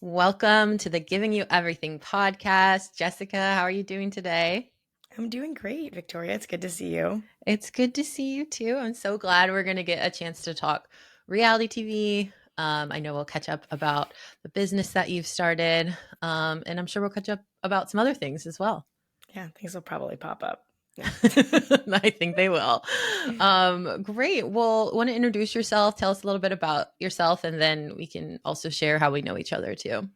Welcome to the Giving You Everything podcast. Jessica, how are you doing today? I'm doing great, Victoria. It's good to see you. It's good to see you too. I'm so glad we're going to get a chance to talk reality TV. I know we'll catch up about the business that you've started, and I'm sure we'll catch up about some other things as well. Yeah, things will probably pop up. I think they will. Great. Well, want to introduce yourself? Tell us a little bit about yourself, and then we can also share how we know each other too.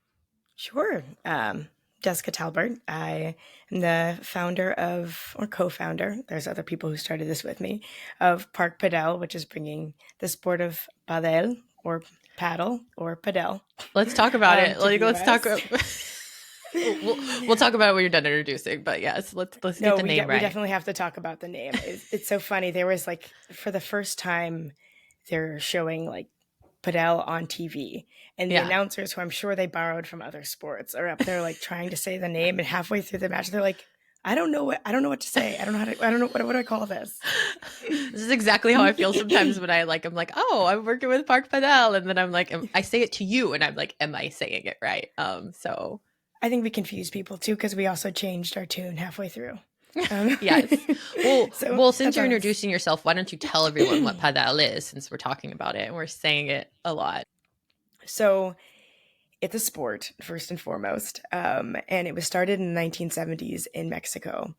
Sure. Jessica Talbert. I am the founder or co-founder, there's other people who started this with me, of Park Padel, which is bringing the sport of padel or paddle or padel Let's talk about it. to the Let's talk. US. We'll talk about it when you're done introducing. But yes, let's get No, the name we right. definitely have to talk about the name. It's so funny. There was like, for the first time, they're showing like Padel on TV. And the Yeah. announcers, who I'm sure they borrowed from other sports, are up there like trying to say the name, and halfway through the match, they're like, I don't know what to say. I don't know what do I call this? This is exactly how I feel sometimes when I'm like, oh, I'm working with Park Padel, and then I'm like, I say it to you, and I'm like, am I saying it right? So I think we confuse people too because we also changed our tune halfway through. Um, yes. so Well, since that's you're honest. introducing yourself, why don't you tell everyone what Padel is, since we're talking about it and we're saying it a lot. So it's a sport first and foremost, and it was started in the 1970s in Mexico,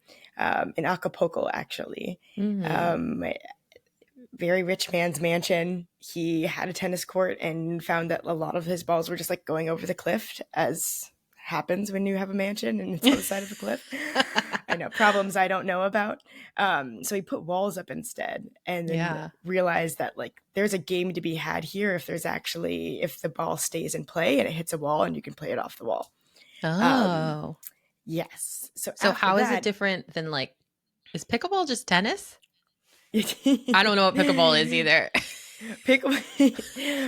in Acapulco, actually. Mm-hmm. Um, very rich man's mansion. He had a tennis court and found that a lot of his balls were just like going over the cliff, as happens when you have a mansion and it's on the side of a cliff. I know, problems I don't know about. So he put walls up instead, and then Yeah. realized that like there's a game to be had here if if the ball stays in play and it hits a wall and you can play it off the wall. Um, Oh. yes. So So after how is it that, different than like, is pickleball just tennis? I don't know what pickleball is Pickle- either.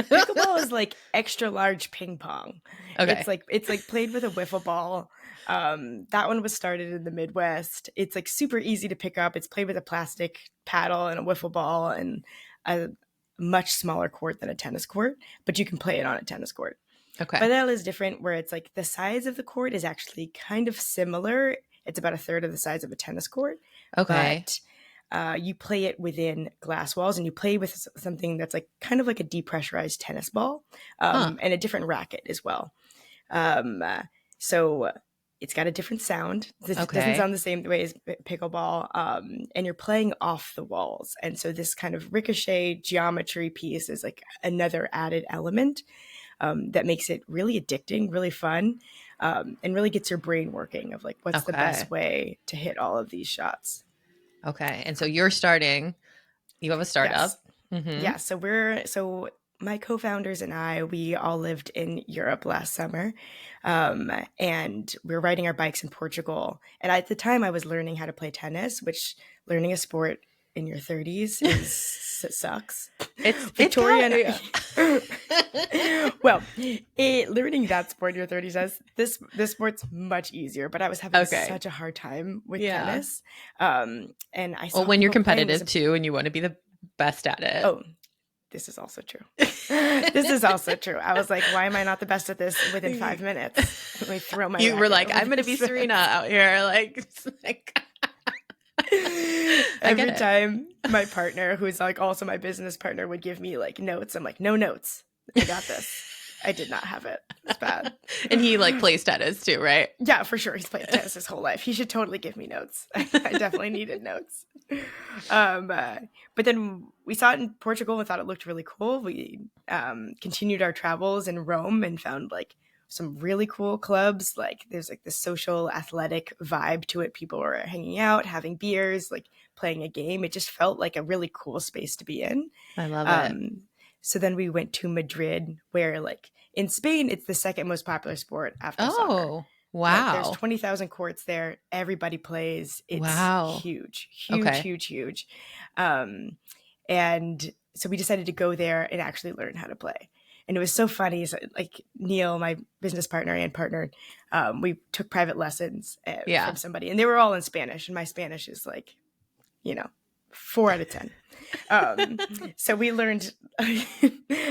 pickleball is like extra large ping pong. Okay. It's like played with a wiffle ball. That one was started in the Midwest. It's like super easy to pick up. It's played with a plastic paddle and a wiffle ball and a much smaller court than a tennis court, but you can play it on a tennis court. Okay. Padel is different, where it's like the size of the court is actually kind of similar. It's about a third of the size of a tennis court, Okay. but you play it within glass walls, and you play with something that's like kind of like a depressurized tennis ball, Huh. and a different racket as well. Um, so it's got a different sound. It doesn't Okay. sound the same way as pickleball, and you're playing off the walls. And so this kind of ricochet geometry piece is like another added element, that makes it really addicting, really fun, and really gets your brain working of like what's the best Okay. way to hit all of these shots. Okay. And so you're starting, you have a Yes. startup. Mm-hmm. Yeah, so my co-founders and we all lived in Europe last summer, and we were riding our bikes in Portugal. And at the time, I was learning how to play tennis, which learning a sport in your 30s sucks. It's Victoria kind and of, yeah. well, learning that sport in your 30s, this sport's much easier. But I was having Okay. such a hard time with Yeah. tennis, and I Well, saw when you're people playing this. competitive too and you want to be the best at it. Oh, this is also true. This is also true. I was like, why am I not the best at this within 5 minutes? Let me throw my You were racket like, over I'm going to be this Serena fence. out here. Like, it's like I get Every it. time my partner, who's like also my business partner, would give me like notes, I'm like, no notes. I got this. I did not have it. It's bad. And he like plays tennis too, right? Yeah, for sure. He's played tennis his whole life. He should totally give me notes. I definitely needed notes. Um, uh, but then we saw it in Portugal and thought it looked really cool. We continued our travels in Rome and found like some really cool clubs. Like there's like this social athletic vibe to it. People were hanging out, having beers, like playing a game. It just felt like a really cool space to be in. I love it. Um, so then we went to Madrid, where like in Spain, it's the second most popular sport after soccer. Oh, Like there's wow. 20,000 courts there. Everybody plays. It's Wow. huge, huge, Okay. huge, huge. Um, and so we decided to go there and actually learn how to play. And it was so funny. So, like Neil, my business partner and partner, we took private lessons from Yeah. somebody, and they were all in Spanish. And my Spanish is like, you know, 4 out of 10. So we learned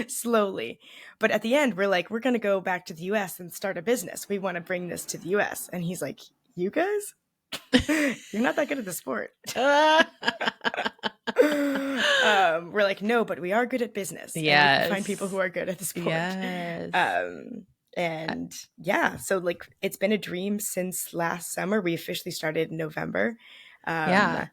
slowly. But at the end, we're like, we're going to go back to the US and start a business. We want to bring this to the US. And he's like, you guys? You're not that good at the sport. We're like, no, but we are good at business. Yes. And we can find people who are good at the sport. Yes. And yeah, so like it's been a dream since last summer. We officially started in November. Yeah.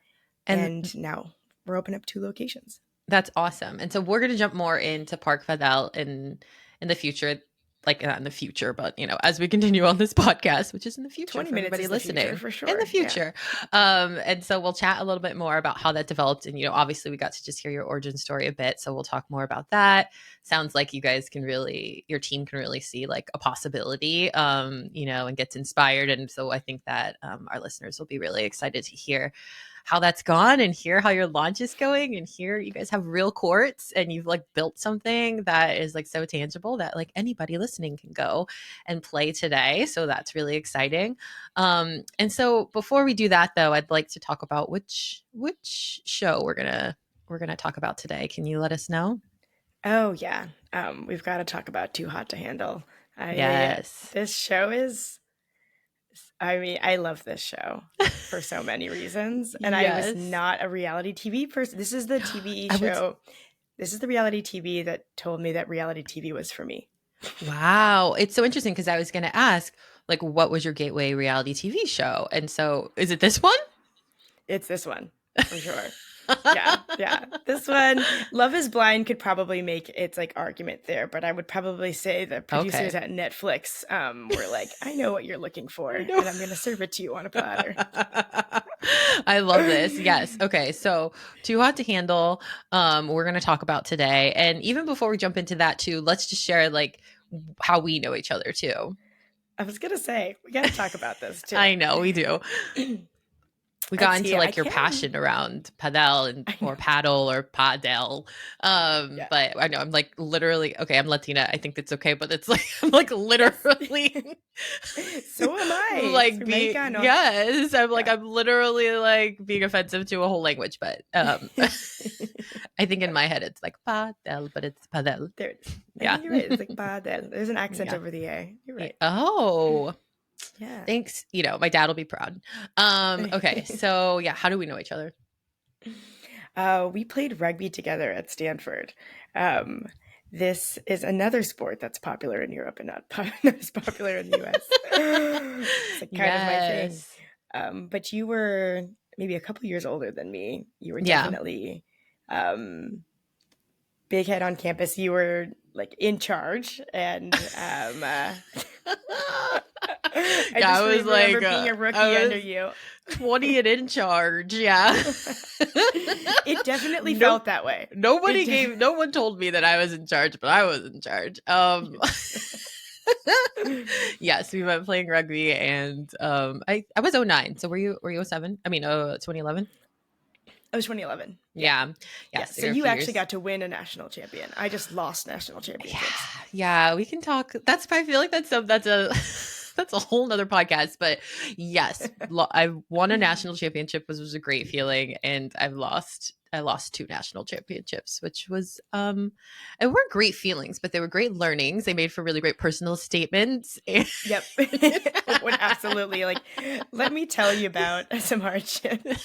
And now we're opening up 2 locations. That's awesome. And so we're going to jump more into Park Padel in the future, like not in the future, but you know, as we continue on this podcast, which is in the future 20 for minutes everybody is listening, the future, for sure. In the future. Yeah. And so we'll chat a little bit more about how that developed. And, you know, obviously we got to just hear your origin story a bit. So we'll talk more about that. Sounds like you guys can really, your team can really see like a possibility, you know, and gets inspired. And so I think that our listeners will be really excited to hear how that's gone and hear how your launch is going and hear you guys have real courts and you've like built something that is like so tangible that like anybody listening can go and play today. So that's really exciting. And so before we do that though, I'd like to talk about which show we're gonna talk about today. Can you let us know? Oh yeah. We've got to talk about Too Hot to Handle. Yes. This show is, I mean, I love this show for so many reasons. And Yes. I was not a reality TV person. This is the TV show. This is the reality TV that told me that reality TV was for me. Wow. It's so interesting because I was going to ask, like, what was your gateway reality TV show? And so is it this one? It's this one, for sure. Yeah. This one, Love is Blind could probably make its like argument there, but I would probably say the producers at Netflix were like, I know what you're looking for, and I'm going to serve it to you on a platter. I love this. Yes. Okay. So Too Hot to Handle, we're going to talk about today. And even before we jump into that too, let's just share like how we know each other too. I was going to say, we got to talk about this too. I know we do. We got into like your passion around padel and or paddle or padel. But I know I'm like literally, okay, I'm Latina. I think it's okay, but it's like, I'm like literally. So am I. Like being, yes, I'm like, I'm literally like being offensive to a whole language, but I think in my head it's like padel, but it's padel. There it is. Yeah. You're right. It's like padel. There's an accent over the A. You're right. Oh. Yeah. Thanks. You know, my dad will be proud. Okay. So yeah, how do we know each other? We played rugby together at Stanford. This is another sport that's popular in Europe and not as popular in the US. It's like kind of my thing. But you were maybe a couple years older than me. You were definitely big head on campus. You were like in charge and I was like being a rookie under you. 20 and in charge. Yeah. It definitely felt that way. No one told me that I was in charge, but I was in charge. Yes, we went playing rugby and I was 09. So were you 07? I mean 2011? I was 2011. Yeah. So you actually got to win a national champion. I just lost national championships. Yeah, we can talk. I feel like that's a whole nother podcast. But yes, I won a national championship, which was a great feeling, and I lost 2 national championships, which was it weren't great feelings, but they were great learnings. They made for really great personal statements. Yep. Absolutely. Like, let me tell you about some hardships.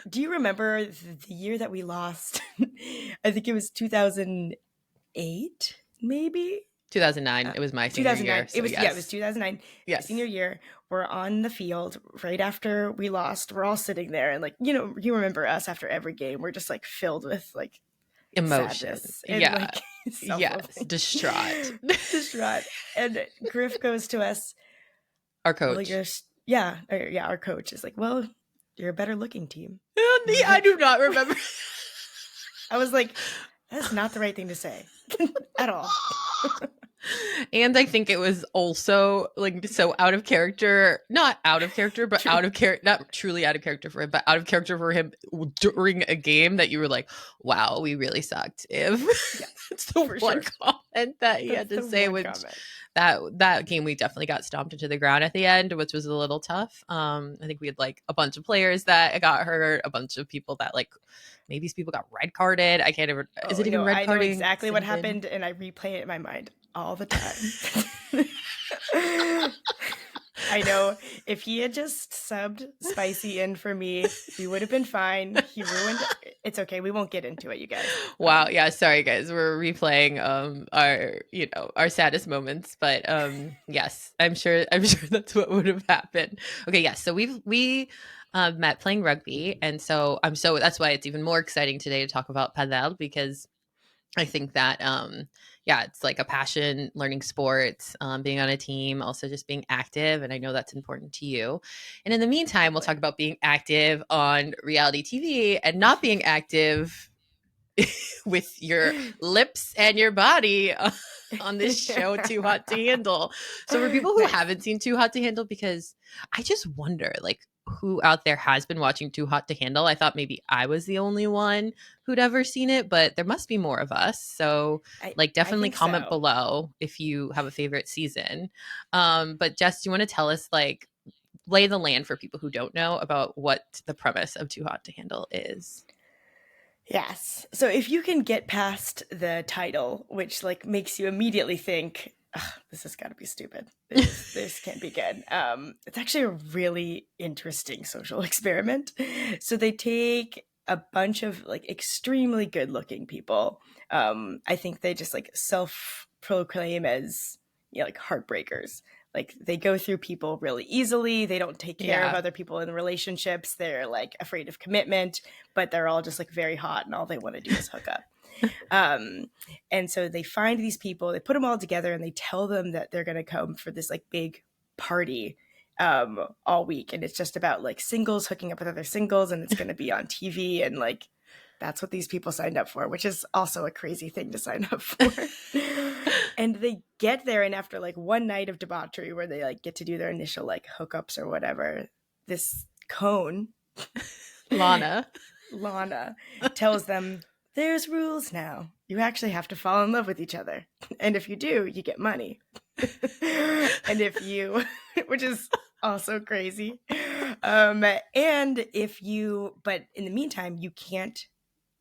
Do you remember the year that we lost? I think it was 2008, maybe. 2009. It was my senior year. So it was 2009. Yes. Senior year. We're on the field right after we lost. We're all sitting there and like, you know, you remember us after every game. We're just like filled with like emotion. And, like, yes. Distraught. And Griff goes to us. Our coach. Well, our coach is like, well, you're a better looking team. I do not remember. I was like, that's not the right thing to say at all. And I think it was also like so out of character, not out of character, but True. out of character, not truly out of character for him, but out of character for him during a game that you were like, wow, we really sucked. If Yeah, it's the for one sure. comment that he That's had to the say, one which comment. that game we definitely got stomped into the ground at the end, which was a little tough. I think we had like a bunch of players that got hurt, a bunch of people that like maybe these people got red carded. I can't ever, is Oh it even no, red I know carding? exactly what Sinbin? happened, and I replay it in my mind all the time. I know if he had just subbed Spicy in for me, we would have been fine. He ruined it's okay. We won't get into it, you guys. Wow. Yeah. Sorry, guys. We're replaying our our saddest moments, but yes, I'm sure that's what would have happened. Okay. Yes. So we met playing rugby, and so that's why it's even more exciting today to talk about padel because I think that yeah, it's like a passion, learning sports, being on a team, also just being active, and I know that's important to you. And in the meantime, we'll Totally. talk about being active on reality TV and not being active with your lips and your body on this show Too Hot to Handle. So for people who Nice. haven't seen Too Hot to Handle, because I just wonder like who out there has been watching Too Hot to Handle. I thought maybe I was the only one who'd ever seen it, but there must be more of us. So like I definitely think comment so. below if you have a favorite season. But Jess, do you want to tell us like lay the land for people who don't know about what the premise of Too Hot to Handle is? Yes. So if you can get past the title, which like makes you immediately think, "Ugh, this has got to be stupid. This can't be good." It's actually a really interesting social experiment. So they take a bunch of like extremely good-looking people. I think they just like self-proclaim as like heartbreakers. Like they go through people really easily. They don't take care of Yeah. other people in relationships. They're like afraid of commitment, but they're all just like very hot and all they want to do is hook up. Um, and so they find these people, they put them all together and they tell them that they're going to come for this like big party all week. And it's just about like singles hooking up with other singles and it's going to be on TV. And like, that's what these people signed up for, which is also a crazy thing to sign up for. And they get there, and after like one night of debauchery where they like get to do their initial like hookups or whatever, this cone Lana. Lana tells them there's rules now. You actually have to fall in love with each other. And if you do, you get money. And if you, which is also crazy. And if you, but in the meantime, you can't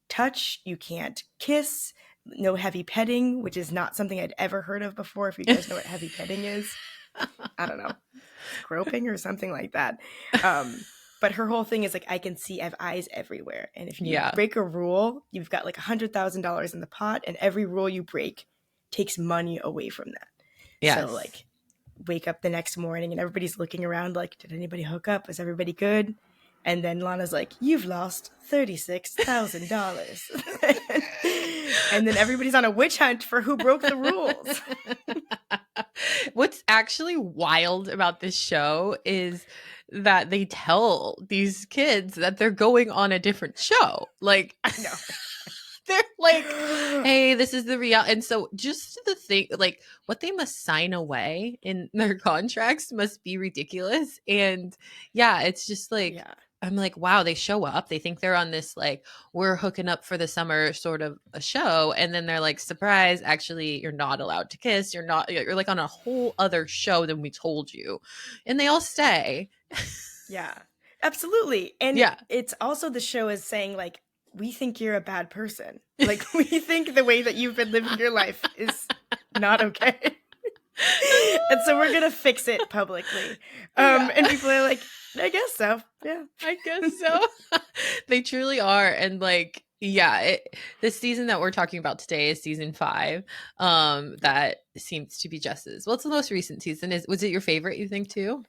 touch, you can't kiss, no heavy petting, which is not something I'd ever heard of before. If you guys know what heavy petting is, I don't know, groping or something like that. But her whole thing is like, I can see, I have eyes everywhere. And if you Yeah. break a rule, you've got like $100,000 in the pot, and every rule you break takes money away from that. So Yes. like, wake up the next morning and everybody's looking around like, did anybody hook up? Is everybody good? And then Lana's like, you've lost $36,000. And then everybody's on a witch hunt for who broke the rules. What's actually wild about this show is that they tell these kids that they're going on a different show. Like, I know. they're like, hey, this is the real. And so, just the thing, like, what they must sign away in their contracts must be ridiculous. And yeah, it's just like, Yeah. I'm like, wow, they show up. They think they're on this, like, we're hooking up for the summer sort of a show. And then they're like, surprise, actually, you're not allowed to kiss. You're like on a whole other show than we told you. And they all stay. Yeah. Absolutely. And Yeah. it's also the show is saying like, we think you're a bad person. Like we think the way that you've been living your life is not okay. And so we're gonna fix it publicly. Yeah. And people are like, I guess so. Yeah. I guess so. They truly are. And like, yeah, this season that we're talking about today is season 5. Yeah. That seems to be Jess's. Well, it's the most recent season. Was it your favorite, you think, too?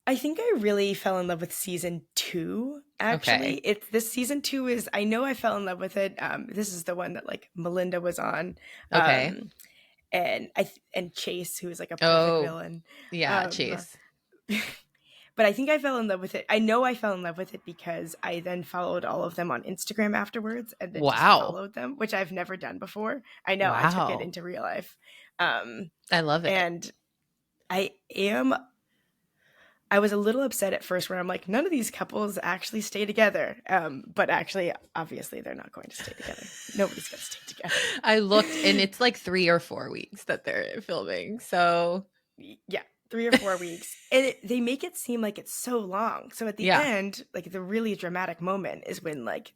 I think I really fell in love with season 2. Actually, Okay. it's this season 2 is I know I fell in love with it. This is the one that like Melinda was on, Okay. um, and Chase, who is like a perfect Oh, villain. yeah, Um, Chase. but I think I fell in love with it. I know I fell in love with it because I then followed all of them on Instagram afterwards, and then just Wow. followed them, which I've never done before. I know I took it Wow. into real life. I love it. And I am I was a little upset at first where I'm like, none of these couples actually stay together. But actually, obviously, they're not going to stay together. Nobody's going to stay together. I looked, and it's like 3 or 4 weeks that they're filming. So Yeah, 3 or 4 weeks. And they make it seem like it's so long. So at the yeah. end, like the really dramatic moment is when like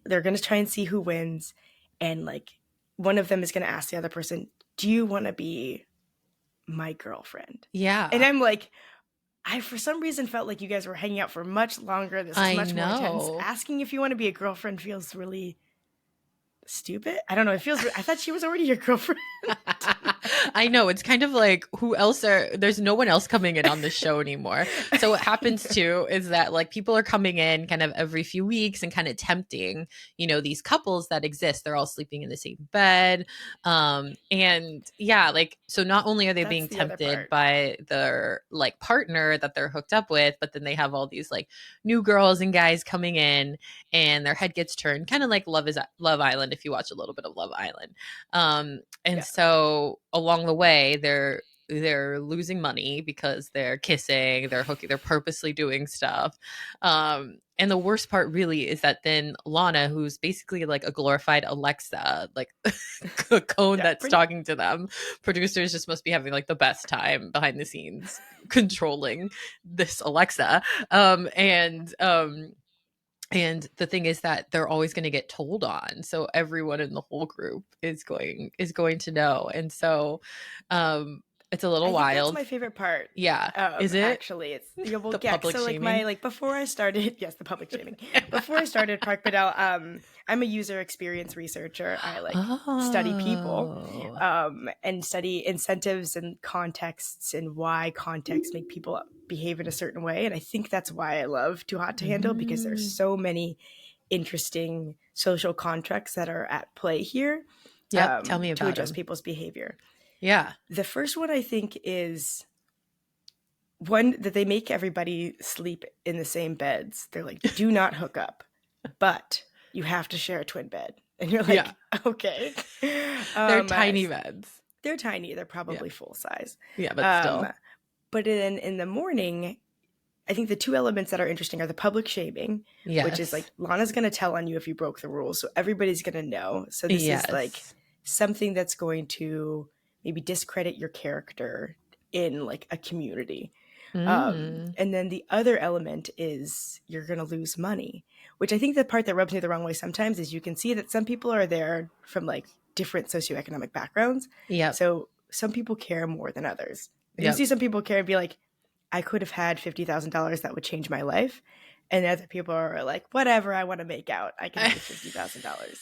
they're going to try and see who wins. And like one of them is going to ask the other person, do you want to be my girlfriend? And Yeah. I'm like, I, for some reason, felt like you guys were hanging out for much longer. This is I much more intense. know. Asking if you want to be a girlfriend feels really stupid. I don't know. It feels. I thought she was already your girlfriend. I know. It's kind of like, who else there's no one else coming in on the show anymore. So what happens too is that like people are coming in kind of every few weeks and kind of tempting, these couples that exist. They're all sleeping in the same bed. And yeah, like, so not only are they That's being the other tempted part. by their like partner that they're hooked up with, but then they have all these like new girls and guys coming in, and their head gets turned, kind of like Love Island, if you watch a little bit of Love Island. And Yeah. so along the way, they're losing money because they're kissing, they're hooking, they're purposely doing stuff. And the worst part really is that then Lana, who's basically like a glorified Alexa, like a cone Yeah. that's talking to them, producers just must be having like the best time behind the scenes controlling this Alexa. And the thing is that they're always going to get told on, so everyone in the whole group is going to know. And so it's a little I think that's wild. my favorite part. Yeah, is it? Actually, it's yeah, well, The yeah. public So like shaming. my like before I started, yes, the public shaming. Before I started Park Padel, I'm a user experience researcher. I like study people, Oh. and study incentives and contexts and why contexts make people behave in a certain way. And I think that's why I love Too Hot to Handle, because there's Mm. so many interesting social contracts that are at play here, Yep, tell me to about adjust him. people's behavior. Yeah. The first one I think is one that they make everybody sleep in the same beds. They're like, do not hook up, but you have to share a twin bed. And you're Yeah, like, okay. they're tiny beds. They're tiny. They're Yeah. probably full size. Yeah, but Um, still. but then in the morning, I think the two elements that are interesting are the public shaming, which is like Yes. Lana's going to tell on you if you broke the rules. So everybody's going to know. So this is like Yes. something that's going to maybe discredit your character in like a community. Mm. And then the other element is you're going to lose money, which I think the part that rubs me the wrong way sometimes is you can see that some people are there from like different socioeconomic backgrounds. Yep. So some people care more than others. You Yep. see some people care and be like, I could have had $50,000 that would change my life. And other people are like, whatever, I want to make out. I can make $50,000.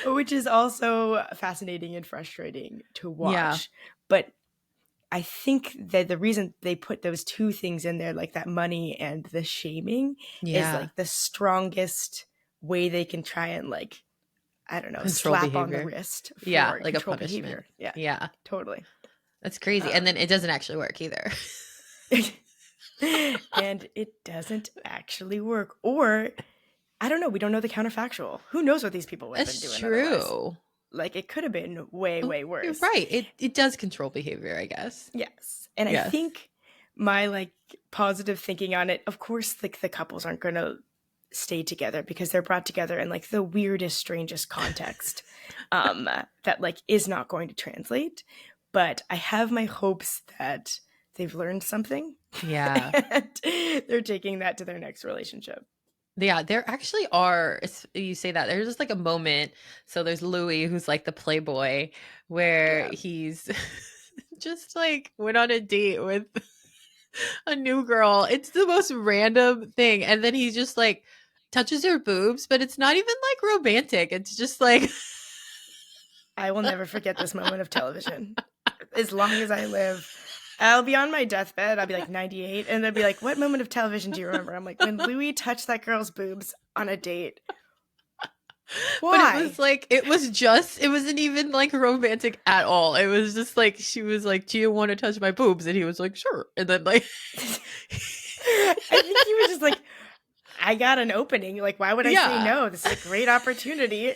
Which is also fascinating and frustrating to watch. Yeah. But I think that the reason they put those two things in there, like that money and the shaming, is Yeah. like the strongest way they can try and like, I don't know, Control slap on the behavior. wrist for Yeah, like a control punishment. behavior. Yeah, Yeah. totally. That's crazy. And then it doesn't actually work either. And it doesn't actually work. Or I don't know. We don't know the counterfactual. Who knows what these people would have been That's doing otherwise? true. Like it could have been way, way You're worse. right. It does control behavior, I guess. Yes. And I Yes. think my like positive thinking on it, of course, like the couples aren't going to stay together because they're brought together in like the weirdest, strangest context that like is not going to translate. But I have my hopes that they've learned something. Yeah. And they're taking that to their next relationship. Yeah, there actually are. You say that there's just like a moment. So there's Louis, who's like the playboy, where Yeah. he's just like went on a date with a new girl. It's the most random thing. And then he just like touches her boobs, but it's not even like romantic. It's just like, I will never forget this moment of television. As long as I live, I'll be on my deathbed. I'll be like 98. And they'll be like, what moment of television do you remember? I'm like, when Louis touched that girl's boobs on a date. Why? but it was like, it wasn't even like romantic at all. It was just like, she was like, do you want to touch my boobs? And he was like, sure. And then like, I think he was just like, I got an opening. Like, why would I say no? This is a great opportunity.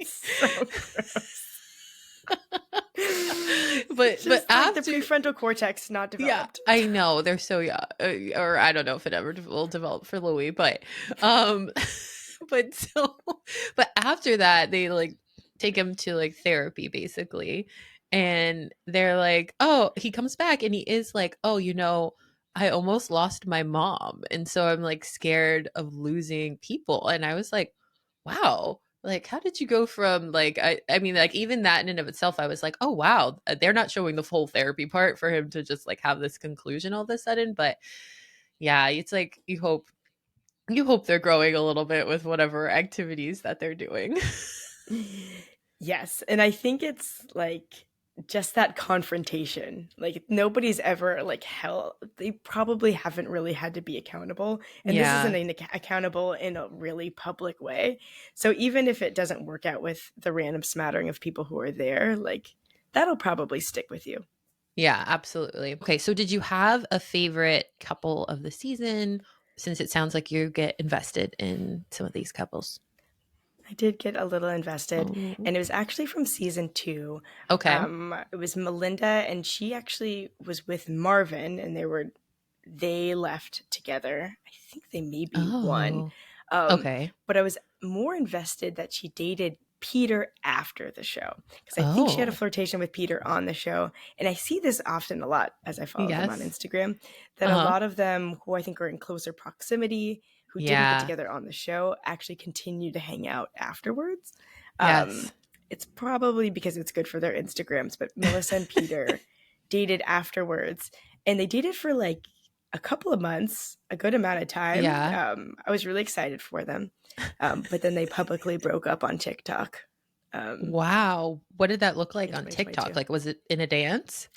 So gross. But Just like the after, prefrontal cortex not yeah, developed. I know they're so young, or I don't know if it ever will develop for Louis, but um, but so, but after that, they like take him to like therapy basically, and they're like, oh, he comes back and he is like, oh, I almost lost my mom, and so I'm like scared of losing people, and I was like, wow. Like, how did you go from like I mean, like even that in and of itself, I was like, oh wow, they're not showing the full therapy part for him to just like have this conclusion all of a sudden. But yeah, it's like you hope they're growing a little bit with whatever activities that they're doing. Yes, and I think it's like just that confrontation. Like nobody's ever like hell. They probably haven't really had to be accountable, and this isn't Yeah. accountable in a really public way. So even if it doesn't work out with the random smattering of people who are there, like that'll probably stick with you. Yeah, absolutely. Okay, so did you have a favorite couple of the season, since it sounds like you get invested in some of these couples? I did get a little invested, Oh. and it was actually from season two. Okay. It was Melinda, and she actually was with Marvin, and they left together. I think they maybe won. Oh. Um, Okay. but I was more invested that she dated Peter after the show because I think she had a Oh. flirtation with Peter on the show. And I see this often a lot as I follow them on Yes. Instagram that a Uh-huh. lot of them who I think are in closer proximity, who didn't get Yeah. together on the show, actually continue to hang out afterwards. Um, Yes. it's probably because it's good for their Instagrams, but Melissa and Peter dated afterwards and they dated for like a couple of months, a good amount of time. Yeah. I was really excited for them. But then they publicly broke up on TikTok um, Wow. What did that look like in on TikTok? 2022. Like, was it in a dance?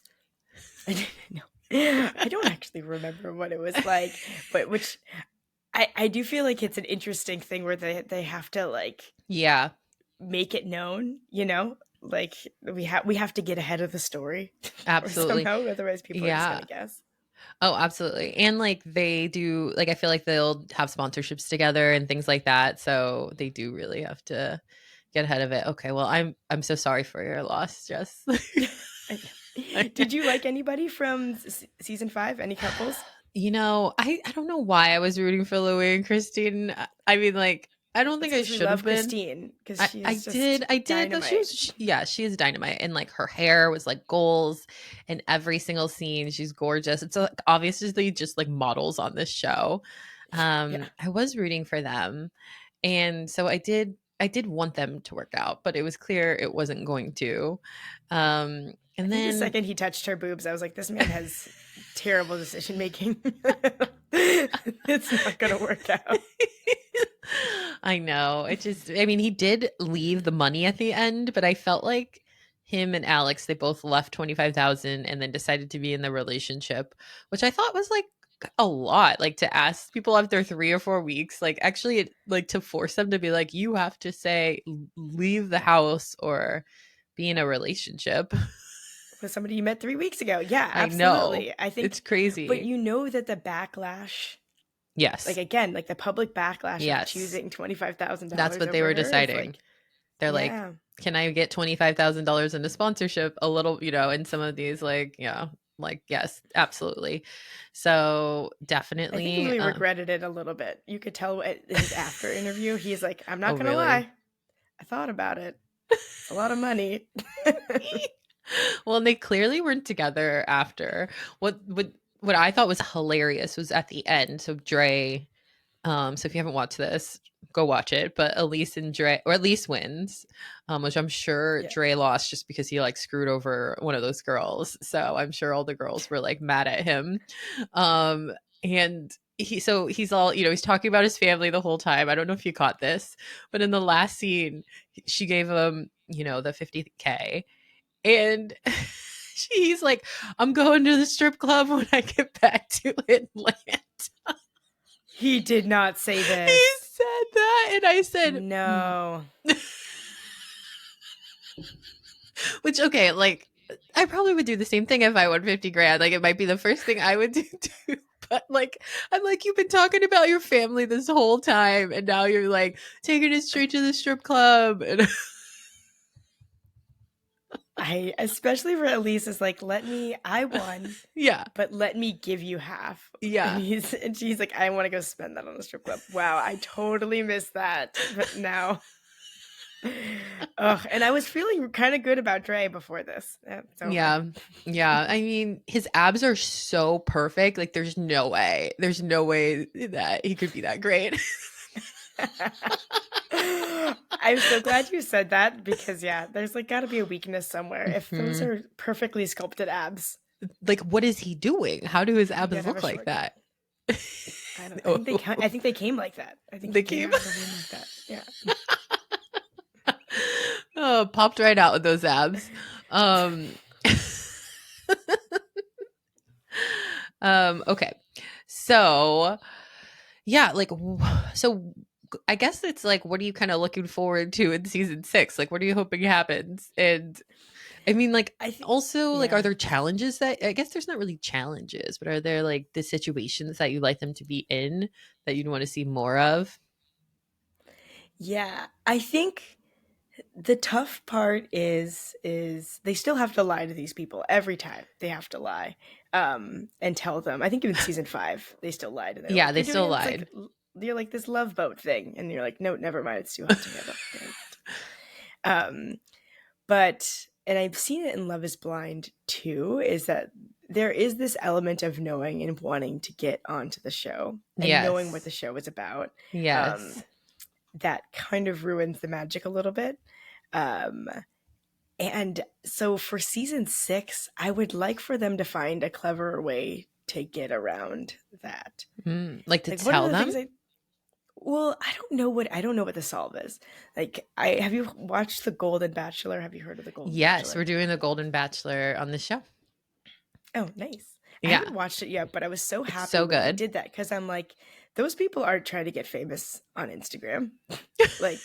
I didn't know. I don't actually remember what it was like, but which I do feel like it's an interesting thing where they have to like Yeah, make it known, you know? Like we have to get ahead of the story or absolutely. somehow, otherwise people are just Yeah. gonna guess. Oh, absolutely. And like they do, like I feel like they'll have sponsorships together and things like that. So they do really have to get ahead of it. Okay, well, I'm so sorry for your loss, Jess. Did you like anybody from season 5? Any couples? I don't know why I was rooting for Louis and Christine. I mean, like, I don't That's think I because we should have love been. Christine because I she I is just did. I did. Though dynamite. yeah, she is dynamite. And like her hair was like goals in every single scene. She's gorgeous. It's like obviously just like models on this show. Yeah. I was rooting for them. And so I did want them to work out, but it was clear it wasn't going to. I And think the then second he touched her boobs, I was like, this man has terrible decision making. It's not going to work out. I know. I mean, he did leave the money at the end, but I felt like him and Alex, they both left 25,000 and then decided to be in the relationship, which I thought was like a lot, like to ask people after 3 or 4 weeks, like actually like to force them to be like, you have to say leave the house or be in a relationship. With somebody you met 3 weeks ago. Yeah, I know. absolutely. I think, It's but crazy. you know that the backlash, like Yes. again, like the public backlash of Yes. choosing That's $25,000 what they over were her is deciding. like, They're like, yeah. "Can I get $25,000 in a sponsorship?" A little, in some of these, like, yeah, like, yes, absolutely. So I think definitely. Louis regretted it a little bit. You could tell at his after interview. He's like, I'm not Oh, going to really? lie. I thought about it. It's a lot of money. Well, and they clearly weren't together after. What I thought was hilarious was at the end. So Dre, so if you haven't watched this, go watch it. But Elise and Dre, or Elise wins, which I'm sure Yeah. Dre lost just because he like screwed over one of those girls. So I'm sure all the girls were like mad at him. Um, and he's all, he's talking about his family the whole time. I don't know if you caught this, but in the last scene, she gave him, the 50K, and he's like, I'm going to the strip club when I get back to Atlanta. He did not say He this. said that, and I said, No. which, okay, like, I probably would do the same thing if I won 50 grand. Like, it might be the first thing I would do too. But like, I'm like, you've been talking about your family this whole time, and now you're like taking it straight to the strip club. And I especially for Elise is like, I won, Yeah. but let me give you half. Yeah. And she's like, I want to go spend that on a strip club. Wow, I totally missed that. But now, ugh, and I was feeling kind of good about Dre before this. Yeah, it's over. Yeah. Yeah. I mean, his abs are so perfect. Like, there's no way. There's no way that he could be that great. I'm so glad you said that because yeah, there's like got to be a weakness somewhere. If those Mhm. are perfectly sculpted abs, Like, what is he doing? How do his you abs gotta have a look like shortcut. that? I don't. I think they. Oh, I think they came like that. I think he they came came. out of the womb like that. Yeah. Oh, popped right out with those abs. Um, okay. So, yeah, like, so I guess it's like, what are you kind of looking forward to in season 6? Like, what are you hoping happens? And I mean, like, I think. also, like, are Yeah. there challenges that I guess there's not really challenges, but are there like the situations that you like them to be in that you'd want to see more of? Yeah. I think the tough part is they still have to lie to these people every time. They have to lie, and tell them. I think even season 5, they still lied, and they're Yeah, like, they "You're doing still it. It's lied. like you're like this love boat thing," and you're like, "No, never mind. It's too hot to handle." Dang it. But and I've seen it in Love Is Blind too. Is that there is this element of knowing and wanting to get onto the show and knowing what Yes. the show is about. Um, Yes. that kind of ruins the magic a little bit. Um, and so for season 6, I would like for them to find a cleverer way to get around that. Like to Like one of tell the them? things I don't know what the solve is. Like I have you watched The Golden Bachelor? Have you heard of The Golden Yes, we're Bachelor? doing the Golden Bachelor on the show. Oh, nice. I Yeah, haven't watched it yet, but I was so it's happy so when they good. did that because I'm like, those people aren't trying to get famous on Instagram. Like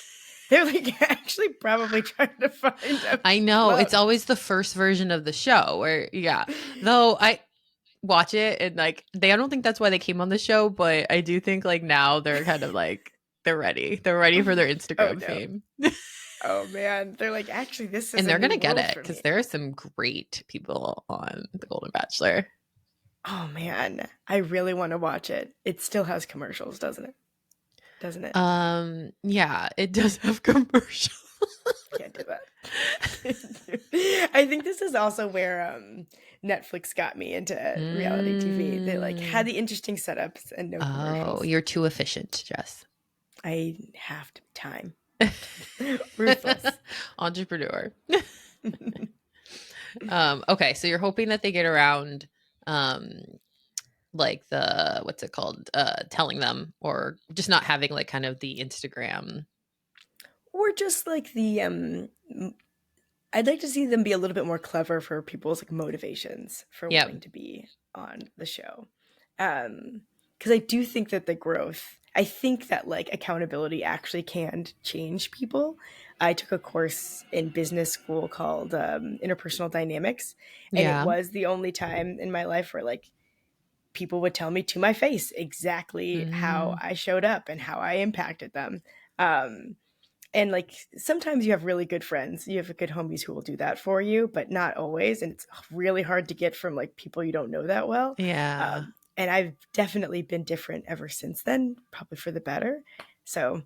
they're like actually probably trying to find a I know it's love. always the first version of the show where, yeah, though I watch it and like I don't think that's why they came on the show, but I do think like now they're kind of like they're ready for their Oh Instagram no. fame. Oh man. They're like, actually, this is And a they're new gonna get world it for because me. there are some great people on the Golden Bachelor. Oh man. I really want to watch it. It still has commercials, doesn't it? Doesn't it? Yeah, it does have commercials. Can't do that. I think this is also where Netflix got me into reality TV. They like had Mm. the interesting setups and no Oh, commercials. you're too efficient, Jess. I have to time. Ruthless. Entrepreneur. Okay, so you're hoping that they get around um like the what's it called? Telling them or just not having like kind of the Instagram. Or just like I'd like to see them be a little bit more clever for people's like motivations for Yep. wanting to be on the show. Because I do think that the growth, I think that like accountability actually can change people. I took a course in business school called interpersonal dynamics, and it Yeah. was the only time in my life where like people would tell me to my face exactly how Mm, I showed up and how I impacted them. Um, and like sometimes you have really good friends, you have good homies who will do that for you, but not always, and it's really hard to get from like people you don't know that well. yeah. And I've definitely been different ever since then, probably for the better. So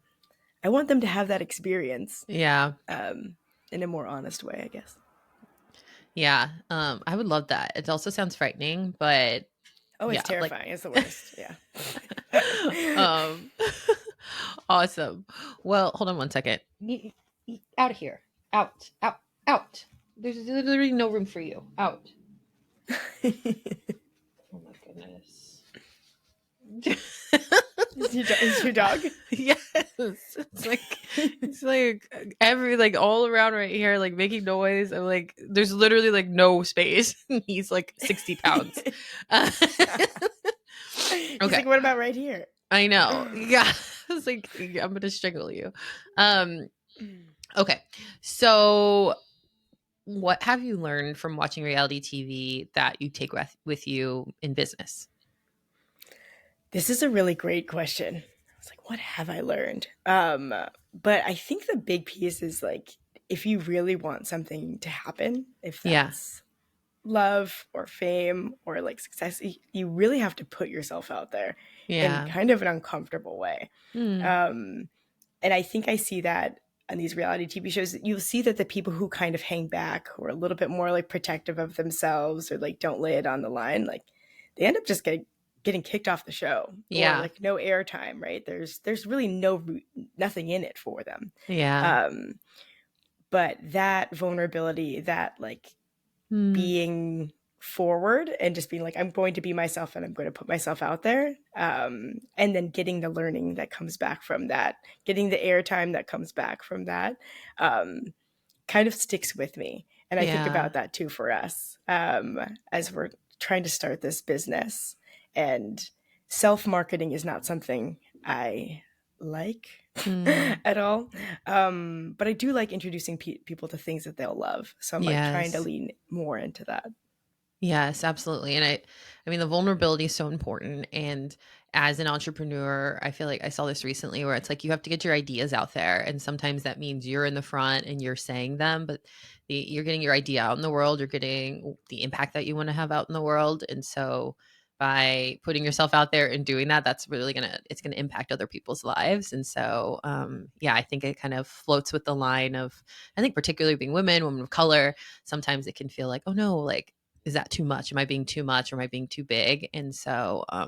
I want them to have that experience, Yeah. um, in a more honest way, I guess. Yeah. I would love that. It also sounds frightening, but Oh, it's yeah, like terrifying, it's the worst. Yeah. um awesome. Well, hold on one second. Out of here. Out. Out. Out. There's literally no room for you. Out. Oh my goodness. Is your dog? Yes. It's like every like all around right here, like making noise. I'm like, there's literally like no space. He's like 60 pounds. Uh, He's okay. like, what about right here? I know. Yeah. I was like, yeah, I'm gonna strangle you. Um, okay. So what have you learned from watching reality TV that you take with you in business? This is a really great question. I was like, what have I learned? But I think the big piece is like if you really want something to happen, if Yeah. that's love or fame or like success, you really have to put yourself out there in Yeah. kind of an uncomfortable way. Mm. Um, and I think I see that on these reality TV shows. You'll see that the people who kind of hang back, who are a little bit more like protective of themselves or like don't lay it on the line, like they end up just getting kicked off the show or Yeah. like no airtime, right? There's really nothing in it for them. Yeah. Um, but that vulnerability, that like Mm. being forward and just being like, I'm going to be myself and I'm going to put myself out there. And then getting the learning that comes back from that, getting the airtime that comes back from that, um, kind of sticks with me. And I think Yeah. about that too for us, as we're trying to start this business. And self marketing is not something I like Mm. at all. But I do like introducing people to things that they'll love. So I'm like trying to Yes. lean more into that. Yes, absolutely. And I mean, the vulnerability is so important. And as an entrepreneur, I feel like I saw this recently where it's like you have to get your ideas out there. And sometimes that means you're in the front and you're saying them, but you're getting your idea out in the world. You're getting the impact that you want to have out in the world. And so by putting yourself out there and doing that, that's really it's going to impact other people's lives. And so, yeah, I think it kind of floats with the line of, I think particularly being women of color, sometimes it can feel like, oh no, like, is that too much? Am I being too much? Or am I being too big? And so, yeah,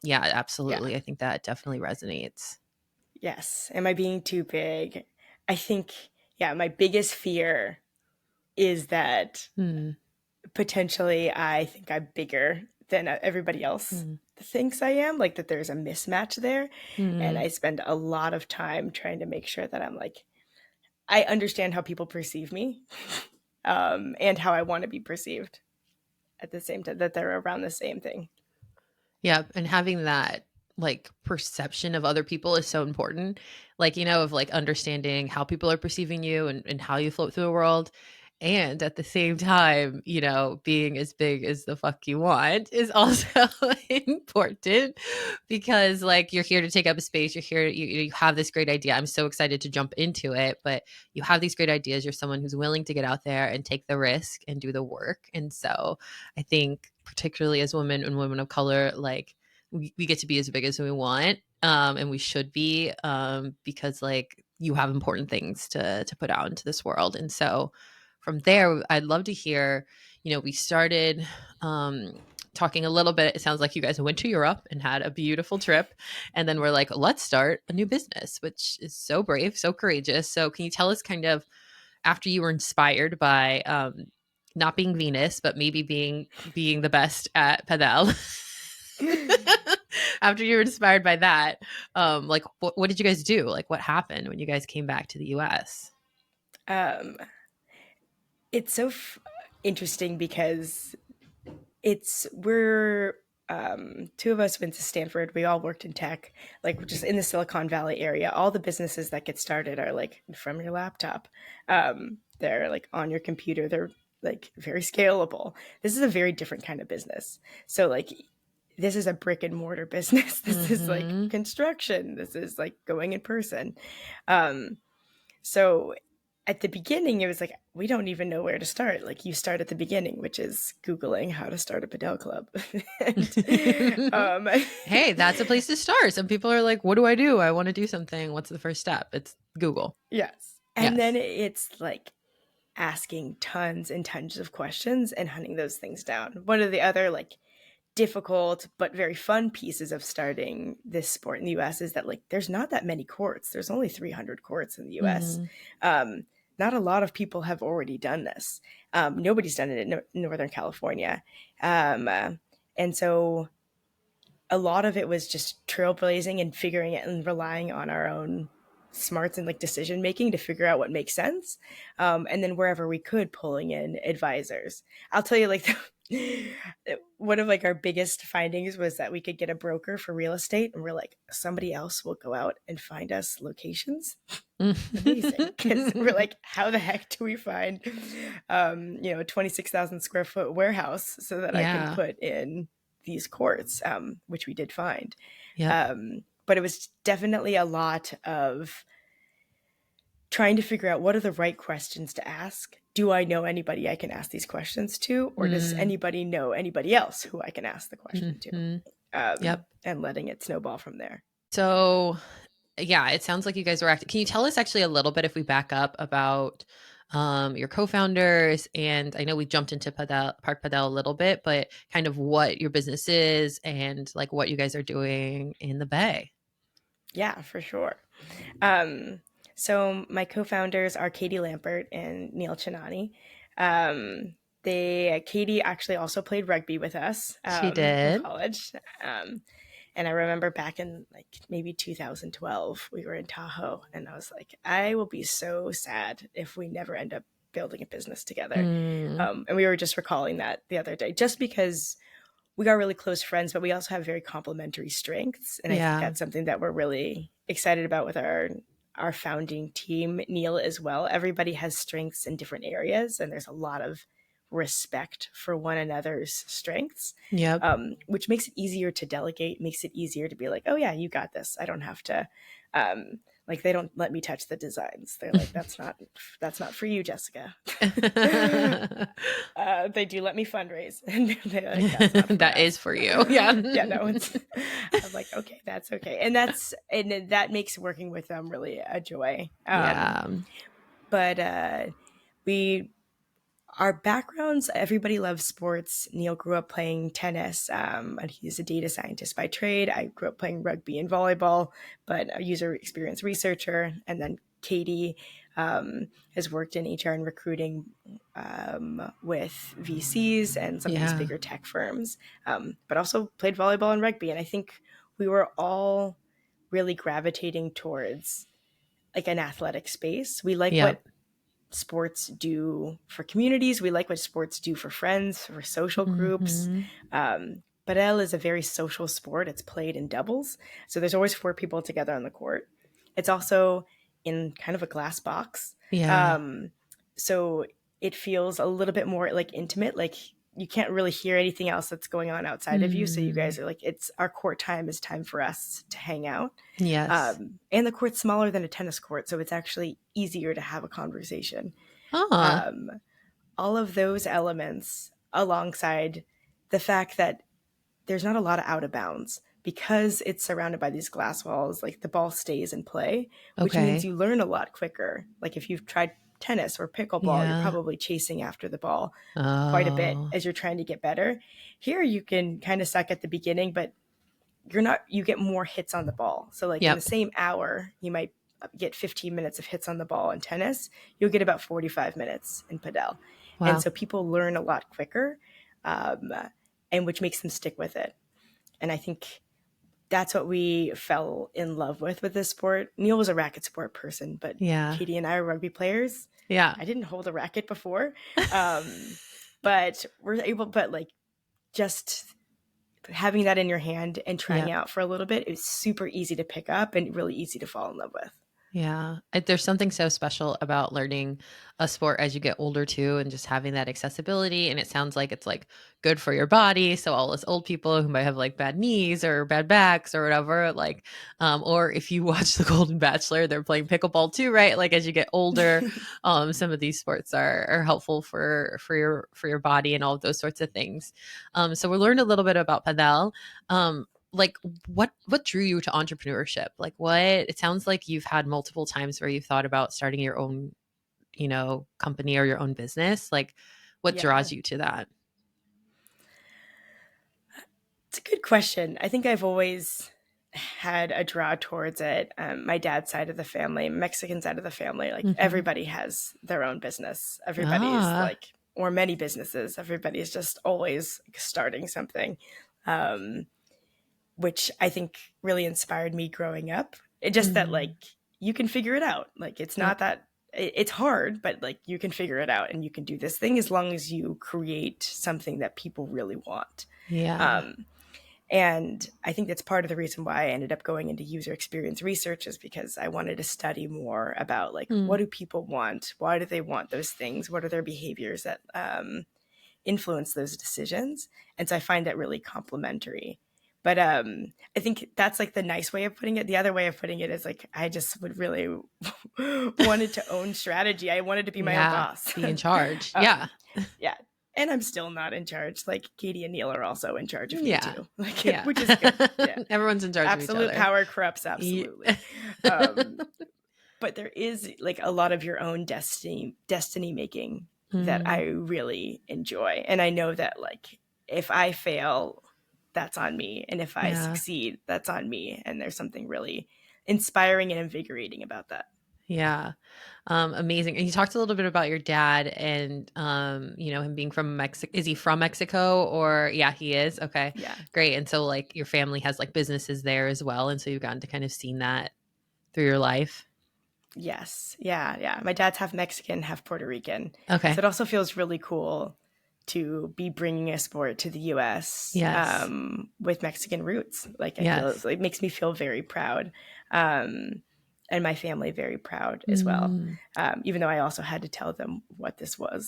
Yeah. absolutely. I think that definitely resonates. Yes. Am I being too big? I think, yeah, my biggest fear is that Mm, potentially I think I'm bigger than everybody else mm, thinks I am, like that there's a mismatch there. And mm. I spend a lot of time trying to make sure that I'm like, I understand how people perceive me, and how I want to be perceived at the same time, that they're around the same thing. Yeah, and having that like perception of other people is so important. Like, of like understanding how people are perceiving you and how you float through the world. And at the same time, being as big as the fuck you want is also important because like you're here to take up a space. You're here, you have this great idea. I'm so excited to jump into it, but you have these great ideas. You're someone who's willing to get out there and take the risk and do the work. And so I think particularly as women and women of color, like we get to be as big as we want. And we should be, because like you have important things to put out into this world. And so from there, I'd love to hear, we started talking a little bit. It sounds like you guys went to Europe and had a beautiful trip. And then we're like, let's start a new business, which is so brave, so courageous. So can you tell us kind of after you were inspired by not being Venus, but maybe being the best at Padel. After you were inspired by that, like what did you guys do? Like what happened when you guys came back to the US? um, it's so interesting because we're two of us went to Stanford. We all worked in tech, like just in the Silicon Valley area. All the businesses that get started are like from your laptop. They're like on your computer. They're like very scalable. This is a very different kind of business. So like this is a brick and mortar business. This is like Mm-hmm. construction. This is like going in person. Um, so at the beginning, it was like, we don't even know where to start. Like, you start at the beginning, which is Googling how to start a Padel club. and, Hey, that's a place to start. Some people are like, what do I do? I want to do something. What's the first step? It's Google. yes. And then Yes. it's like asking tons and tons of questions and hunting those things down. One of the other, like, difficult but very fun pieces of starting this sport in the US is that like there's not that many courts. There's only 300 courts in the US. Mm-hmm. Um, not a lot of people have already done this. Nobody's done it in Northern California. And so a lot of it was just trailblazing and figuring it and relying on our own smarts and like decision making to figure out what makes sense. And then wherever we could, pulling in advisors. I'll tell you, like, one of like our biggest findings was that we could get a broker for real estate, and we're like, somebody else will go out and find us locations. Amazing, because we're like, how the heck do we find a 26,000 square foot warehouse so that I can Yeah. put in these courts, which we did find. Yep. But it was definitely a lot of trying to figure out what are the right questions to ask. Do I know anybody I can ask these questions to, or does Mm, anybody know anybody else who I can ask the question to? mhm. Yep. And letting it snowball from there. So, yeah, it sounds like you guys were active. Can you tell us actually a little bit, if we back up, about your co-founders? And I know we jumped into Park Padel a little bit, but kind of what your business is and like what you guys are doing in the Bay. Yeah, for sure. Um, so my co-founders are Katie Lampert and Neil Chinani. Katie actually also played rugby with us She in did. college. And I remember back in like maybe 2012, we were in Tahoe, and I was like, I will be so sad if we never end up building a business together. Mm, And we were just recalling that the other day, just because we are really close friends, but we also have very complementary strengths. And I think yeah. that's something that we're really excited about with our founding team, Neil as well. Everybody has strengths in different areas, and there's a lot of respect for one another's strengths, Yep. which makes it easier to delegate, makes it easier to be like, oh yeah, you got this. I don't have to. Like they don't let me touch the designs. They're like, that's not for you, Jessica. They do let me fundraise, and they're like, that's not for That is us. for you. Yeah. Yeah, no, it's. I'm like, okay, that's okay, and that makes working with them really a joy. Yeah. But we our backgrounds, everybody loves sports. Neil grew up playing tennis, and he's a data scientist by trade. I grew up playing rugby and volleyball, but a user experience researcher. And then Katie has worked in HR and recruiting with VCs and some of these Yeah. bigger tech firms, but also played volleyball and rugby. And I think we were all really gravitating towards like an athletic space. We like Yep. what sports do for communities. We like what sports do for friends, for social groups. Hmm. Padel is a very social sport. It's played in doubles. So there's always four people together on the court. It's also in kind of a glass box. Yeah. Um, so it feels a little bit more like intimate. Like you can't really hear anything else that's going on outside of you. So you Mm. guys are like, it's our court time is time for us to hang out. Yes. And the court's smaller than a tennis court, so it's actually easier to have a conversation. Ah. Um, all of those elements, alongside the fact that there's not a lot of out of bounds because it's surrounded by these glass walls, like the ball stays in play, which means Okay. you learn a lot quicker. Like if you've tried tennis or pickleball, you're Yeah. probably chasing after the ball quite a bit Oh. as you're trying to get better. Here you can kind of suck at the beginning, but you get more hits on the ball. So like in the Yep. same hour, you might get 15 minutes of hits on the ball in tennis. You'll get about 45 minutes in padel. And Wow. so people learn a lot quicker, um, and which makes them stick with it. And I think that's what we fell in love with this sport. Neil was a racket sport person, but Yeah. Katie and I are rugby players. Yeah. I didn't hold a racket before, but like just having that in your hand and trying Yep. out for a little bit is super easy to pick up and really easy to fall in love with. Yeah. There's something so special about learning a sport as you get older too, and just having that accessibility. And it sounds like it's like good for your body. So all us old people who might have like bad knees or bad backs or whatever, like, or if you watch The Golden Bachelor, they're playing pickleball too, right? Like as you get older, some of these sports are helpful for your body and all of those sorts of things. So we learned a little bit about padel. Like what drew you to entrepreneurship? Like what, it sounds like you've had multiple times where you've thought about starting your own, company or your own business. Like what Yeah, draws you to that? it's a good question. I think I've always had a draw towards it. My dad's side of the family, Mexican side of the family, like Hmm. everybody has their own business. Everybody's Ah. like, or many businesses. Everybody's just always starting something, um, which I think really inspired me growing up. It just that like Mm. you can figure it out. Like it's Yep. not that it's hard, but like you can figure it out and you can do this thing as long as you create something that people really want. Yeah. Um, and I think that's part of the reason why I ended up going into user experience research is because I wanted to study more about like what Mm. do people want? Why do they want those things? What are their behaviors that influence those decisions? And so I find that really complementary. But I think that's like the nice way of putting it. The other way of putting it is like I just would really wanted to own strategy. I wanted to be my own Yeah. boss. Be in charge. Yeah. Yeah. And I'm still not in charge. Like Katie and Neil are also in charge of me Yeah. too. Like, Yeah. which is good. Yeah. Everyone's in charge of each Absolute other. power corrupts absolutely. Um, but there is like a lot of your own destiny making that I Mm, really enjoy. And I know that like if I fail, that's on me. And if I yeah. succeed, that's on me. And there's something really inspiring and invigorating about that. Yeah. Amazing. And you talked a little bit about your dad and, him being from Mexico. Is he from Mexico or yeah, he is. Okay, Yeah. great. And so like your family has like businesses there as well. And so you've gotten to kind of seen that through your life. Yes. Yeah. Yeah. My dad's half Mexican, half Puerto Rican. So Okay. it also feels really cool to be bringing a sport to the US Yes. with Mexican roots. Like I feel Yes. it makes me feel very proud. Um, and my family very proud as well. Mm. Even though I also had to tell them what this was.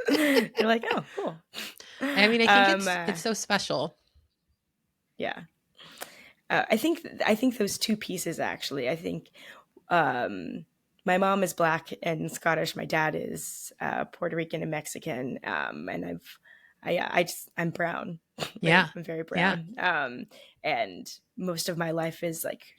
They're like, oh, cool. I mean, I think Um, it's uh, so special. yeah. I think those two pieces actually. I think um, my mom is black and Scottish. My dad is Puerto Rican and Mexican. And I'm brown. Right, Yeah. I'm very Yeah. brown. And most of my life is like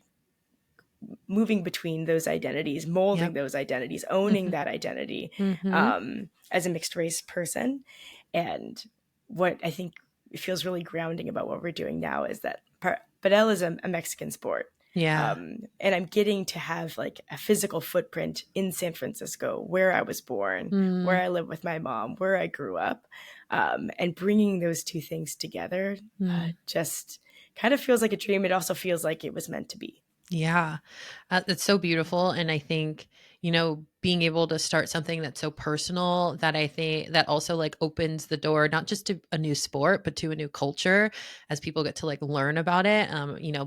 moving between those identities, molding Yep. those identities, owning that identity Mm-hmm. as a mixed race person. And what I think feels really grounding about what we're doing now is that Padel is a Mexican sport. Yeah. And I'm getting to have like a physical footprint in San Francisco, where I was born, where Mm, I live with my mom, where I grew up, and bringing those two things together mm. just kind of feels like a dream. It also feels like it was meant to be. Yeah. That's so beautiful. And I think, being able to start something that's so personal that I think that also like opens the door, not just to a new sport, but to a new culture as people get to like learn about it.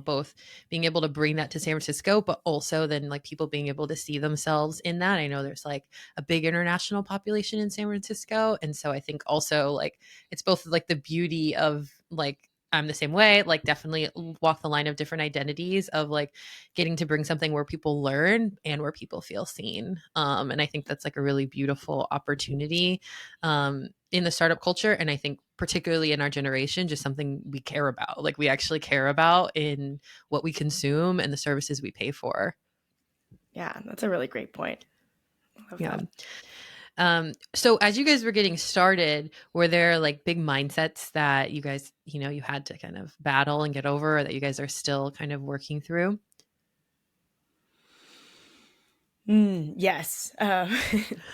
Both being able to bring that to San Francisco, but also then like people being able to see themselves in that. I know there's like a big international population in San Francisco. And so I think also like it's both like the beauty of like, I'm the same way, like definitely walk the line of different identities of like getting to bring something where people learn and where people feel seen. And I think that's like a really beautiful opportunity in the startup culture. And I think particularly in our generation, just something we care about, like we actually care about in what we consume and the services we pay for. Yeah, that's a really great point. I love Yeah. that. So as you guys were getting started, were there like big mindsets that you guys, you had to kind of battle and get over, or that you guys are still kind of working through? Yes.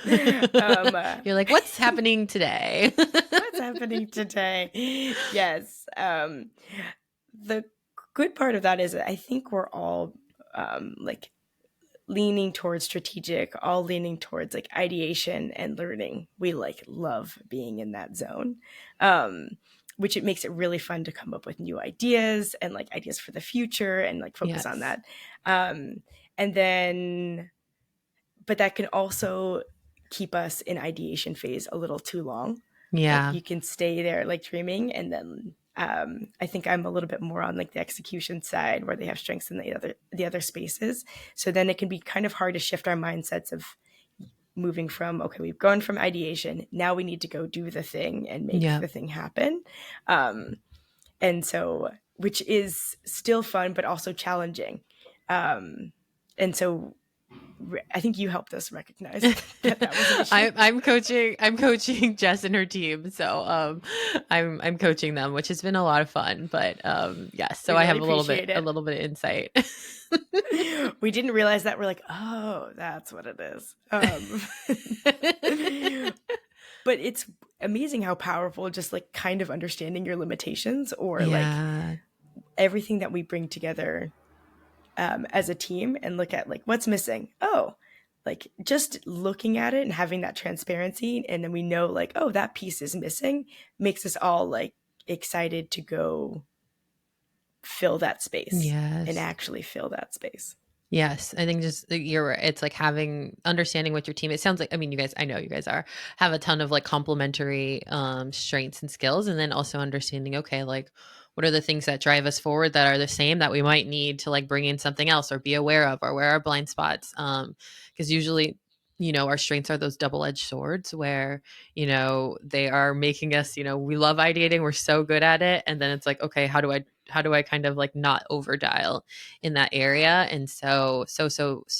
You're like, what's happening today? What's happening today? Yes. The good part of that is I think we're all like leaning towards strategic, all leaning towards like ideation and learning. We like love being in that zone. Um, which it makes it really fun to come up with new ideas and like ideas for the future and like focus on Yes. that. And then but that can also keep us in ideation phase a little too long. Like Yeah. you can stay there like dreaming, and then I think I'm a little bit more on like the execution side where they have strengths in the other spaces. So then it can be kind of hard to shift our mindsets of moving from okay, we've gone from ideation, now we need to go do the thing and make Yeah. the thing happen. Um, and so which is still fun but also challenging. And so I think you helped us recognize that was an issue. I'm coaching Jess and her team. So I'm coaching them, which has been a lot of fun. But yes, so We I really have a little appreciate bit a it. little bit of insight. We didn't realize that. We're like, oh, that's what it is. But it's amazing how powerful just like kind of understanding your limitations or like Yeah. everything that we bring together as a team and look at like what's missing. Oh, like just looking at it and having that transparency, and then we know like, oh, that piece is missing, makes us all like excited to go fill that space and Yes. actually fill that space. Yes, I think just you're right. It's like having understanding what your team. It sounds like, I mean, you guys. I know you guys have a ton of like complementary strengths and skills, and then also understanding. Okay, like what are the things that drive us forward that are the same that we might need to like bring in something else or be aware of, or where are blind spots. Because usually, our strengths are those double-edged swords where, they are making us, we love ideating, we're so good at it. And then it's like, okay, how do I kind of like not over dial in that area? And so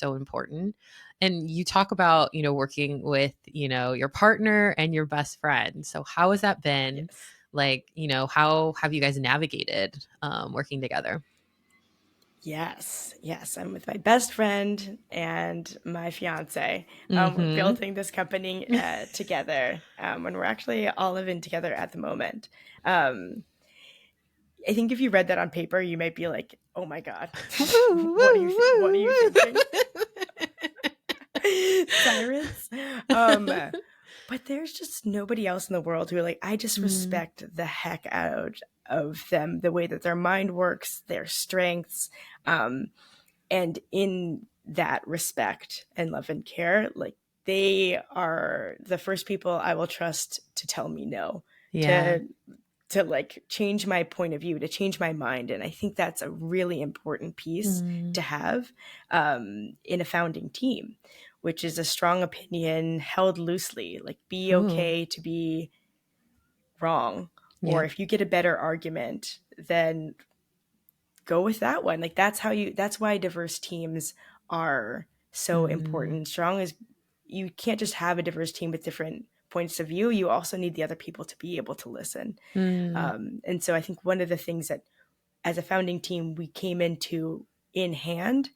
important. And you talk about, working with, your partner and your best friend. So how has that been? Yes. Like, how have you guys navigated working together? Yes, yes. I'm with my best friend and my fiance. We're Mm-hmm. building this company together, and we're actually all living together at the moment. Um, I think if you read that on paper, you might be like, "Oh my god, Woo, what are you woo, what are you thinking, woo, Cyrus?" woo. But there's just nobody else in the world who like I just Mm, respect the heck out of them, the way that their mind works, their strengths. Um, and in that respect and love and care, like they are the first people I will trust to tell me no, yeah. to like change my point of view, to change my mind. And I think that's a really important piece Mm, to have in a founding team, which is a strong opinion held loosely. Like, be ooh, okay to be wrong. Or yep. if you get a better argument, then go with that one. Like, that's why diverse teams are so Mm, important. Strong is, you can't just have a diverse team with different points of view. You also need the other people to be able to listen. mm, And so I think one of the things that as a founding team we came into in hand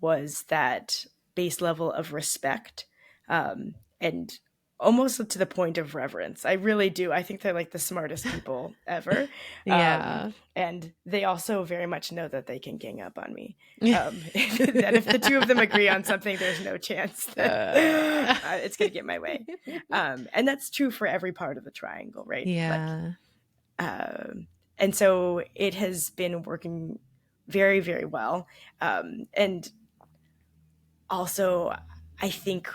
was that base level of respect, and almost to the point of reverence. I really do. I think they're like the smartest people ever. yeah. And they also very much know that they can gang up on me. That if the two of them agree on something, there's no chance that Uh, it's going to get my way. And that's true for every part of the triangle, right? Like, yeah. and so it has been working very, very well. And also, I think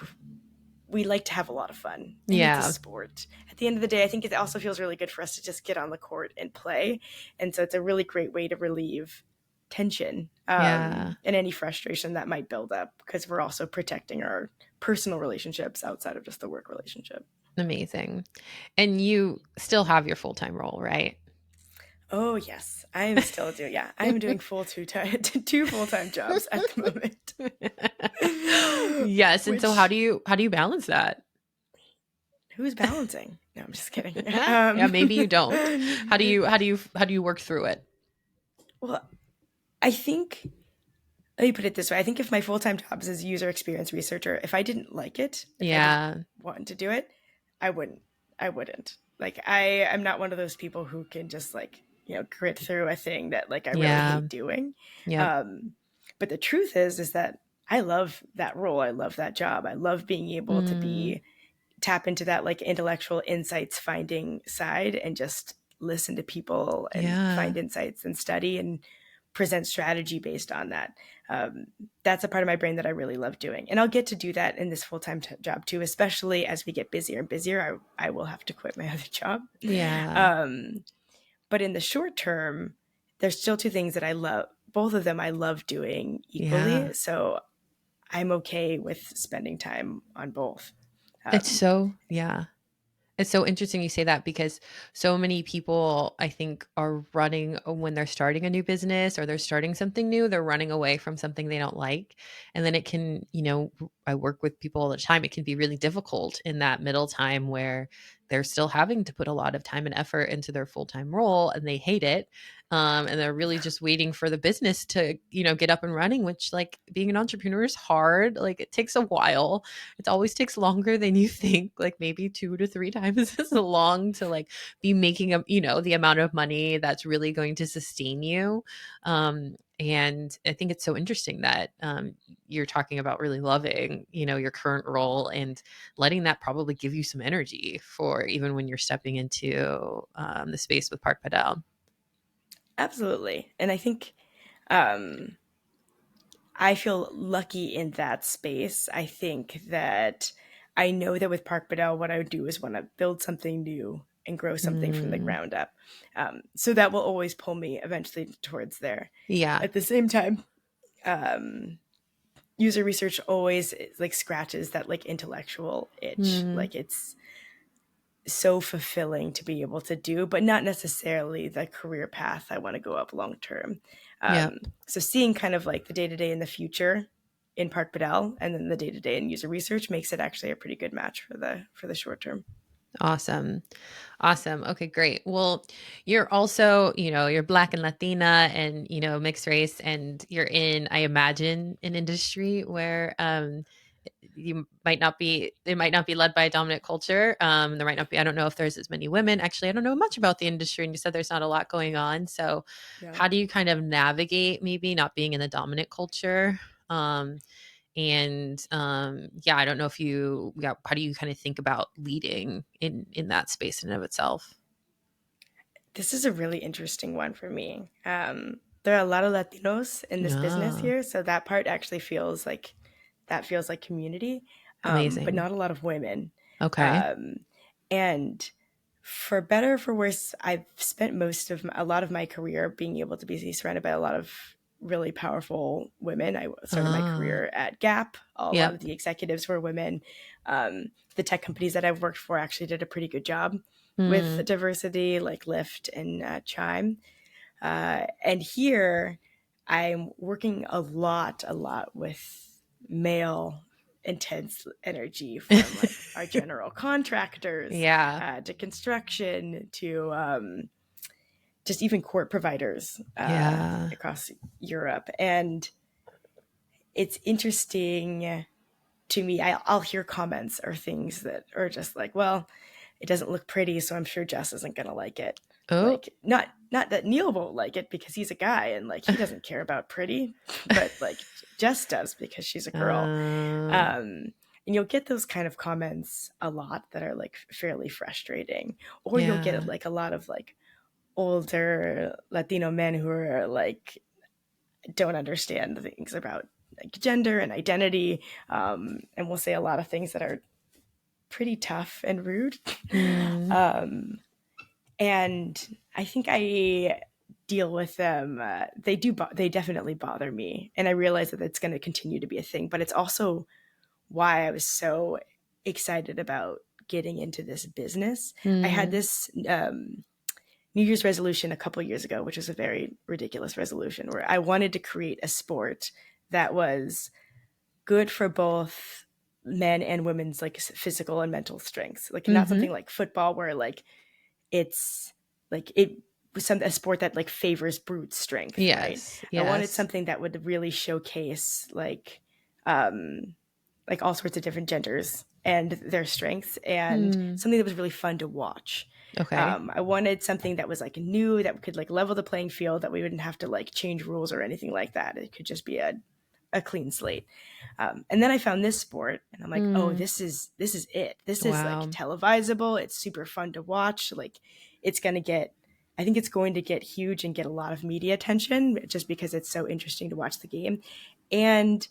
we like to have a lot of fun, and it's a Yeah. sport. At the end of the day, I think it also feels really good for us to just get on the court and play. And so it's a really great way to relieve tension, Yeah. and any frustration that might build up, because we're also protecting our personal relationships outside of just the work relationship. Amazing. And you still have your full-time role, right? Oh yes, I am still doing. Yeah, I am doing full two full time jobs at the moment. Yes. And so Which, how do you balance that? who's balancing? No, I'm just kidding. Yeah, maybe you don't. How do you work through it? Well, I think, let me put it this way. I think if my full time job is as a user experience researcher, if I didn't like it, if I didn't Yeah. want to do it, I wouldn't. I wouldn't. Like, I'm not one of those people who can just like, grit through a thing that like I really Yeah. hate doing. Yep. Um, but the truth is that I love that role. I love that job. I love being able to Mm, be tap into that like intellectual insights finding side and just listen to people and yeah. find insights and study and present strategy based on that. Um, that's a part of my brain that I really love doing. And I'll get to do that in this full time job too, especially as we get busier and busier. I will have to quit my other job. Yeah. Um, but in the short term, there's still two things that I love. Both of them I love doing Yeah. equally. So I'm okay with spending time on both. It's Um, so yeah. It's so interesting you say that because so many people, I think, are running when they're starting a new business or they're starting something new, they're running away from something they don't like. And then it can, I work with people all the time. It can be really difficult in that middle time where they're still having to put a lot of time and effort into their full time role and they hate it. And they're really just waiting for the business to, get up and running, which, like, being an entrepreneur is hard. Like, it takes a while. It always takes longer than you think, like maybe 2 to 3 times as long to, like, be making the amount of money that's really going to sustain you. And I think it's so interesting that, you're talking about really loving, your current role and letting that probably give you some energy for even when you're stepping into, the space with Park Padel. Absolutely. And I think um, I feel lucky in that space. I think that I know that with Park Bedell, what I would do is want to build something new and grow something from the Mm. ground up. So that will always pull me eventually towards there. Yeah. At the same time, user research always like scratches that like intellectual itch. Mm. Like it's so fulfilling to be able to do, but not necessarily the career path I want to go up long term. Yep. So seeing kind of like the day to day in the future in Park Padel and then the day to day in user research makes it actually a pretty good match for the short term. Awesome. Awesome. Okay, great. Well, you're also, you're Black and Latina and, mixed race, and you're in, I imagine, an industry where you might not be, it might not be led by a dominant culture. There might not be, I don't know if there's as many women. Actually, I don't know much about the industry, and you said there's not a lot going on. So Yeah. how do you kind of navigate maybe not being in the dominant culture? Yeah, I don't know if how do you kind of think about leading in that space in and of itself? This is a really interesting one for me. There are a lot of Latinos in this business Ah, here, so that part actually feels like community, but amazing. not a lot of women. Okay. Um, and for better or for worse, I've spent a lot of my career being able to be surrounded by a lot of really powerful women. I started my Ah, career at Gap. A lot of yep. the executives were women. The tech companies that I've worked for actually did a pretty good job with Mm, diversity, like Lyft and Chime. And here, I'm working a lot with male intense energy from like our general contractors yeah. to construction to just even court providers Yeah. across Europe. And it's interesting to me. I'll hear comments or things that are just like, well, it doesn't look pretty, so I'm sure Jess isn't gonna like it. Oh. Like, not that Neil won't like it because he's a guy and like he doesn't care about pretty, but like Jess does because she's a girl. uh, Um, and you'll get those kind of comments a lot that are like fairly frustrating, or you'll get yeah. like a lot of like older Latino men who are like don't understand things about like gender and identity, and will say a lot of things that are pretty tough and rude. Mm, um, and I think I deal with them. They definitely bother me, and I realize that it's going to continue to be a thing. But it's also why I was so excited about getting into this business. I had mm, this New Year's resolution a couple years ago, which was a very ridiculous resolution, where I wanted to create a sport that was good for both men and women's like physical and mental strengths. Like not mm-hmm. something like football where like it's like it was a sport that like favors brute strength, right? Yes. I wanted Yes. something that would really showcase um like all sorts of different genders and their strengths, and Hmm. something that was really fun to watch. Okay. I wanted something that was like new, that could like level the playing field, that we wouldn't have to like change rules or anything like that. It could just be a clean slate. And then I found this sport, and I'm like, oh, Mm. this is it. This is like Wow. televisable. It's super fun to watch. Like, it's gonna get. I think it's going to get huge and get a lot of media attention just because it's so interesting to watch the game, and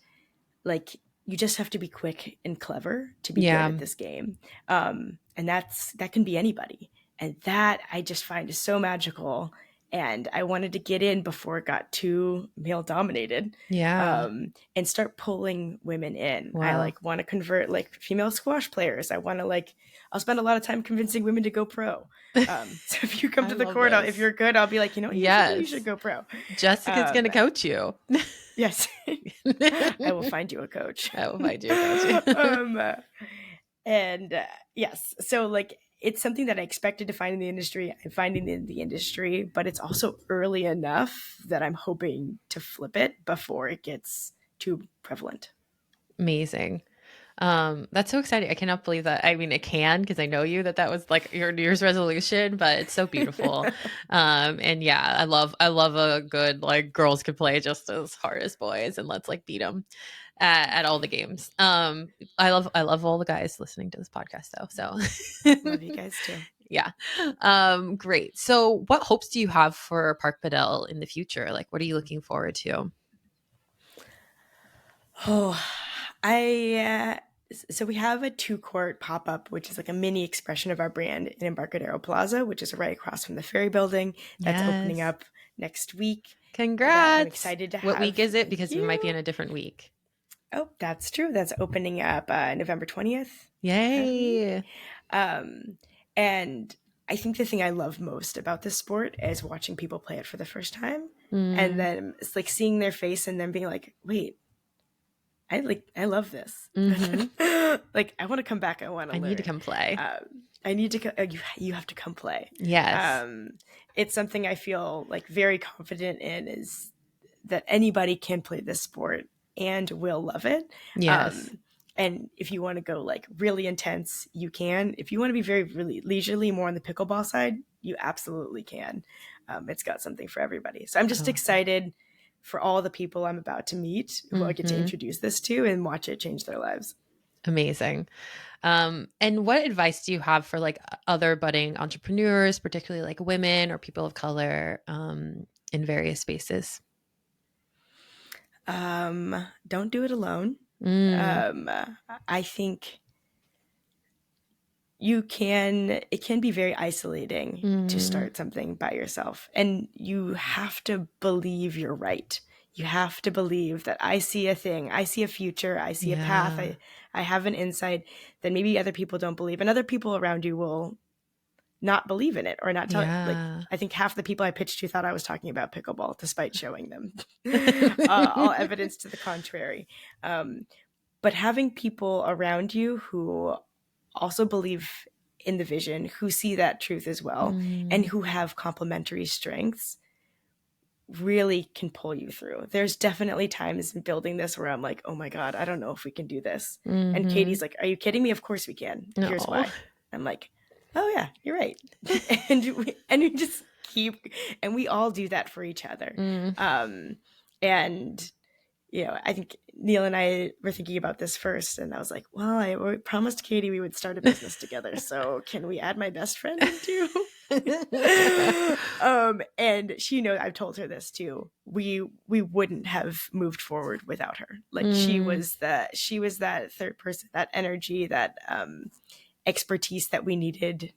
like you just have to be quick and clever to be good Yeah. at this game, and that can be anybody, and that I just find is so magical. And I wanted to get in before it got too male dominated, Yeah. and start pulling women in. I Wow. like want to convert like female squash players. I want to like I'll spend a lot of time convincing women to go pro. So if you come I to the love court, if this. you're good, I'll be like, you know what you should Yes. go pro. Jessica's Um, gonna coach you. yes, I will I find you a coach. will find you a coach. um, uh, and yes, so like it's something that I expected to find in the industry. I'm finding in the industry, but it's also early enough that I'm hoping to flip it before it gets too prevalent. Amazing. That's so exciting. I cannot believe that. I mean, it can because I know you that was like your New Year's resolution, but it's so beautiful. And yeah, I love a good like girls can play just as hard as boys, and let's like beat them at all the games. I love all the guys listening to this podcast though. So Love you guys too. yeah. Great. So what hopes do you have for Park Padel in the future? Like, what are you looking forward to? Oh, I So we have a 2-court pop-up, which is like a mini expression of our brand in Embarcadero Plaza, which is right across from the Ferry Building. That's opening Yes. up next week. That I'm Congrats. excited to What week have. is it? Thank Because we might be you. in a different week. Oh, that's true. That's opening up November 20th, apparently. Yay. Um, and I think the thing I love most about this sport is watching people play it for the first time. And Mm. then it's like seeing their face and then being like, wait, I love this. Mm-hmm. Like, I want to come back. I want to I need to learn. come play. I need to you have to come play. Yes. Um, it's something I feel like very confident in, is that anybody can play this sport and will love it. Yes. And if you want to go like really intense, you can. If you want to be very really leisurely, more on the pickleball side, you absolutely can. It's got something for everybody. So I'm I just love that. excited for all the people I'm about to meet who I get to Mm-hmm. introduce this to and watch it change their lives. Amazing. And what advice do you have for like other budding entrepreneurs, particularly like women or people of color, in various spaces? Don't do it alone. Mm, Um, I think it can be very isolating to mm, start something by yourself, and you have to believe you're right. You have to believe that I see a thing, I see a future, I see a path, yeah. I have an insight that maybe other people don't believe, and other people around you will not believe in it or not tell. Like, Yeah. I think half the people I pitched to thought I was talking about pickleball despite showing them all evidence to the contrary. um, but having people around you who also believe in the vision, who see that truth as well, and Mm, who have complementary strengths really can pull you through. There's definitely times in building this where I'm like, oh my God, I don't know if we can do this. And mm-hmm. Katie's like, are you kidding me? Of course we can. Here's No. why. I'm like, oh yeah, you're right. And we just keep, and we all do that for each other. Mm, And I think Neil and I were thinking about this first, and I was like, well, I promised Katie we would start a business together. So can we add my best friend in too? And she knows I've told her this too. We wouldn't have moved forward without her. Like mm, she was that third person, that energy, that expertise that we needed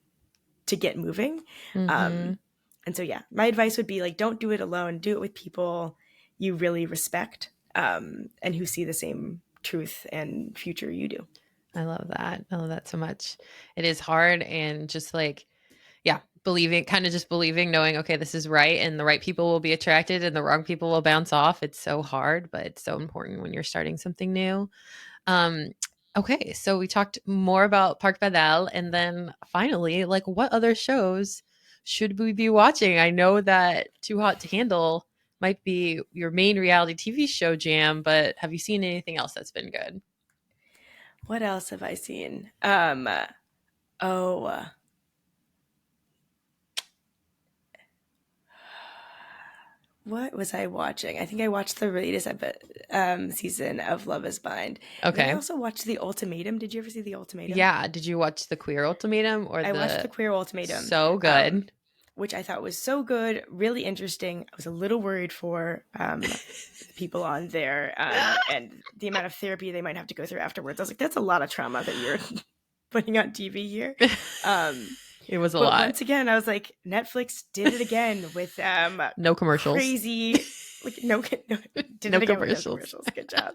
to get moving. mm-hmm. Um, and so yeah, my advice would be like, don't do it alone. Do it with people you really respect, and who see the same truth and future you do. I love that. I love that so much. It is hard and just like, yeah, believing, kind of just believing, knowing, okay, this is right and the right people will be attracted and the wrong people will bounce off. It's so hard, but it's so important when you're starting something new. Um, okay, so we talked more about Park Padel, and then finally, like, what other shows should we be watching? I know that Too Hot to Handle might be your main reality TV show jam, but have you seen anything else that's been good? What else have I seen? Oh, what was I watching? I think I watched the latest season of Love Is Blind. And then I Okay. also watched The Ultimatum. Did you ever see The Ultimatum? Yeah. Did you watch the Queer Ultimatum or I watched the The Queer Ultimatum, so good? which I thought was so good, really interesting. I was a little worried for the people on there, and the amount of therapy they might have to go through afterwards. I was like, that's a lot of trauma that you're putting on TV here. Um, It was a but lot. once again, I was like, Netflix did it again with No commercials. crazy, like no, did No it again with no commercials. commercials. Good job.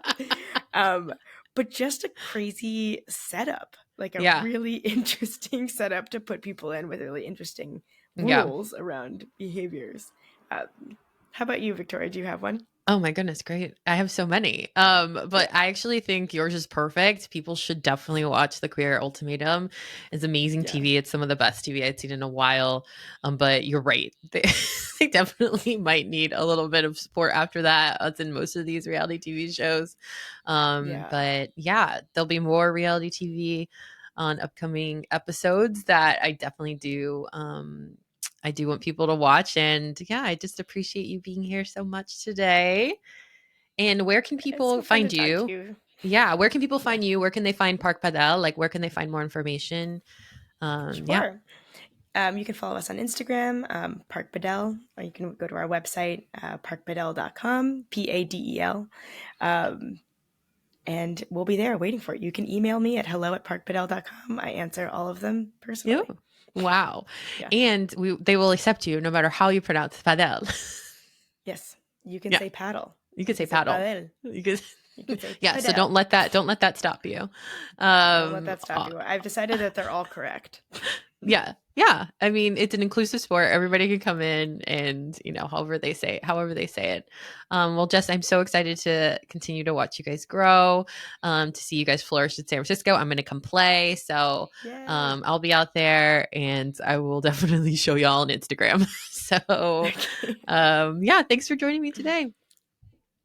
Um, but just a crazy setup, like a Yeah. really interesting setup to put people in with really interesting Yeah. rules around behaviors. How about you, Victoria? Do you have one? Oh my goodness, great. I have so many. Yeah, But I actually think yours is perfect. People should definitely watch The Queer Ultimatum. It's amazing yeah, TV. It's some of the best TV I'd seen in a while. But you're right. They, they definitely might need a little bit of support after that. As in most of these reality TV shows. yeah, But yeah, there'll be more reality TV on upcoming episodes that I definitely do I do want people to watch. And yeah, I just appreciate you being here so much today. And where can it's people so fun to find talk to you? you. Yeah, where can people Yeah, find you? Where can they find Park Padel? Like, where can they find more information? Yeah. sure. You can follow us on Instagram, Park Padel, or you can go to our website, parkpadel.com, Padel. Um, and we'll be there waiting for it. You can email me at hello@parkpadel.com. I answer all of them Ew. personally. Wow. Yeah. And they will accept you no matter how you pronounce padel. Yes. You can Yeah. say paddle. You You could can say say paddle. padel. You could You can say Yeah, so padel. don't let that stop you. Don't let that stop you. I've decided that they're all correct. Yeah. Yeah. I mean, it's an inclusive sport. Everybody can come in and, however they say it. Well, Jess, I'm so excited to continue to watch you guys grow, to see you guys flourish in San Francisco. I'm going to come play. So, Yay. I'll be out there and I will definitely show y'all on Instagram. So, Okay. yeah, thanks for joining me today.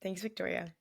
Thanks, Victoria.